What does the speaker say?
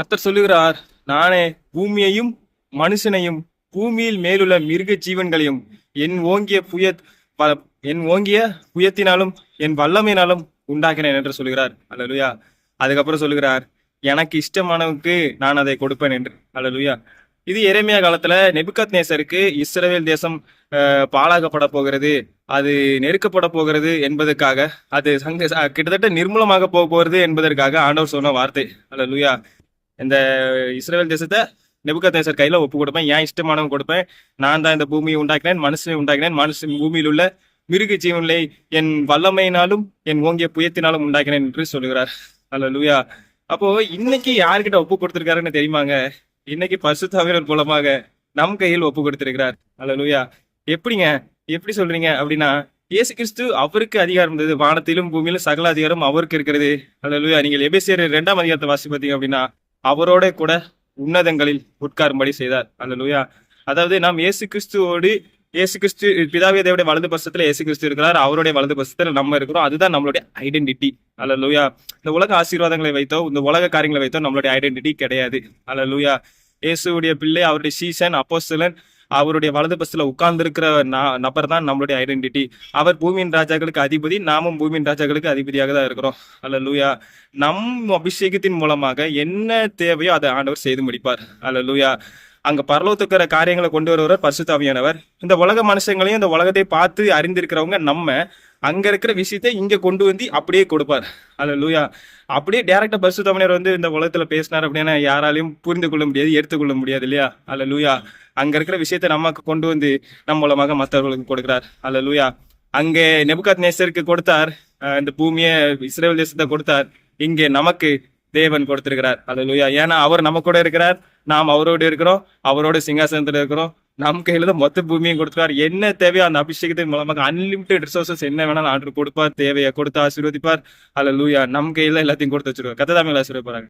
கர்த்தர் சொல்லுகிறார், நானே பூமியையும் மனுஷனையும் பூமியில் மேலுள்ள மிருக ஜீவன்களையும் என் ஓங்கிய புய என் ஓங்கிய புயத்தினாலும் என் வல்லமையினாலும் உண்டாக்கினேன் என்று சொல்கிறார். அல்லேலூயா. அதுக்கப்புறம் சொல்லுகிறார், எனக்கு இஷ்டமானவுக்கு நான் அதை கொடுப்பேன் என்று. அல்லேலூயா. இது எரேமியா காலத்துல நேசருக்கு இஸ்ரவேல் தேசம் பாழாக்கப்பட போகிறது, அது நெருக்கப்பட போகிறது என்பதற்காக, அது கிட்டத்தட்ட நிர்மூலமாக போக போகிறது என்பதற்காக ஆண்டவர் சொன்ன வார்த்தை. அல்லேலூயா. இந்த இஸ்ரவேல் தேசத்தை நேசர் கையில ஒப்பு கொடுப்பேன், ஏன் இஷ்டமானவன் கொடுப்பேன், நான் தான் இந்த பூமியை உண்டாக்கினேன், மனுஷனை உண்டாக்கினேன், மனுஷன் பூமியில் உள்ள மிருக ஜீவன்களை என் வல்லமையினாலும் என் ஓங்கிய புயத்தினாலும் உண்டாக்கினேன் என்று சொல்லுகிறார். அல்லேலூயா. அப்போ இன்னைக்கு யாருக்கிட்ட ஒப்பு கொடுத்திருக்காருன்னு தெரியுமாங்க? இன்னைக்கு பரிசுத்த ஆவியானவர் மூலமாக நம் கையில் ஒப்பு கொடுத்திருக்கிறார். அல்லேலூயா. எப்படிங்க, எப்படி சொல்றீங்க அப்படின்னா, இயேசு கிறிஸ்து அவருக்கு அதிகாரம் இருந்தது, வானத்திலும் பூமியிலும் சகல அதிகாரம் அவருக்கு இருக்கிறது. அல்லேலூயா. நீங்கள் எபேசியர் 2ஆம் அதிகாரத்தை வாசி பார்த்தீங்க அப்படின்னா, அவரோட கூட உன்னதங்களில் உட்காரும்படி செய்தார். அல்லேலூயா. அதாவது நாம் இயேசு கிறிஸ்து பிதாவே தேவனுடைய வலது பட்சத்துல இயேசு கிறிஸ்து இருக்கிறார், அவருடைய வலது பட்சத்துல நம்ம இருக்கிறோம். அதுதான் நம்மளுடைய ஐடென்டிட்டி. அல்லேலூயா. இந்த உலக ஆசீர்வாதங்களை வைத்தோ இந்த உலக காரியங்களை வைத்தோ நம்மளுடைய ஐடென்டிட்டி கிடையாது. அல்லேலூயா. இயேசுடைய பிள்ளை, அவருடைய சீசன், அப்போஸ்தலன், அவருடைய வலது பஸ்ல உட்கார்ந்து இருக்கிற நபர் தான் நம்மளுடைய ஐடென்டிட்டி. அவர் பூமியின் ராஜாக்களுக்கு அதிபதி, நாமும் பூமியின் ராஜாக்களுக்கு அதிபதியாக தான் இருக்கிறோம். அல்லேலூயா. நம் அபிஷேகத்தின் மூலமாக என்ன தேவையோ அதை ஆண்டவர் செய்து முடிப்பார். அல்லேலூயா. அங்க பரலோகத்துக்கிற காரியங்களை கொண்டு வருவார் பரிசுத்த ஆவியானவர். இந்த உலக மனுஷங்களையும் இந்த உலகத்தை பார்த்து அறிந்திருக்கிறவங்க நம்ம அங்க இருக்கிற விஷயத்தை இங்க கொண்டு வந்து அப்படியே கொடுப்பார். அல்லேலூயா. அப்படியே டைரக்டா பரிசுத்த ஆவியானவர் வந்து இந்த உலகத்துல பேசினார் அப்படின்னா யாராலையும் புரிந்து கொள்ள முடியாது, எடுத்துக்கொள்ள முடியாது இல்லையா? அல்லேலூயா. அங்க இருக்கிற விஷயத்தை நமக்கு கொண்டு வந்து நம் மூலமாக மற்றவர்களுக்கு கொடுக்கிறார். அல்லேலூயா. அங்கே நேசருக்கு கொடுத்தார், இந்த பூமியை இஸ்ரவேல் தேசத்தை கொடுத்தார். இங்கே நமக்கு தேவன் கொடுத்திருக்கிறார். அல்லேலூயா. ஏன்னா அவர் நம்ம கூட இருக்கிறார், நாம் அவரோடு இருக்கிறோம், அவரோட சிங்காசனத்துல இருக்கிறோம். நம் கையில தான் மொத்த பூமியும் கொடுத்துருவார். என்ன தேவையோ அந்த அபிஷேகத்தின் மூலமாக அன்லிமிட்டெட் ரிசோர்சஸ் என்ன வேணாலும் ஆர்டர் கொடுப்பார், தேவையை கொடுத்து ஆசீர்வதிப்பார். அல்லேலூயா. நம் கையில எல்லாத்தையும் கொடுத்து வச்சிருவார். கர்த்தர் தாமே ஆசீர்வதிப்பாராங்க.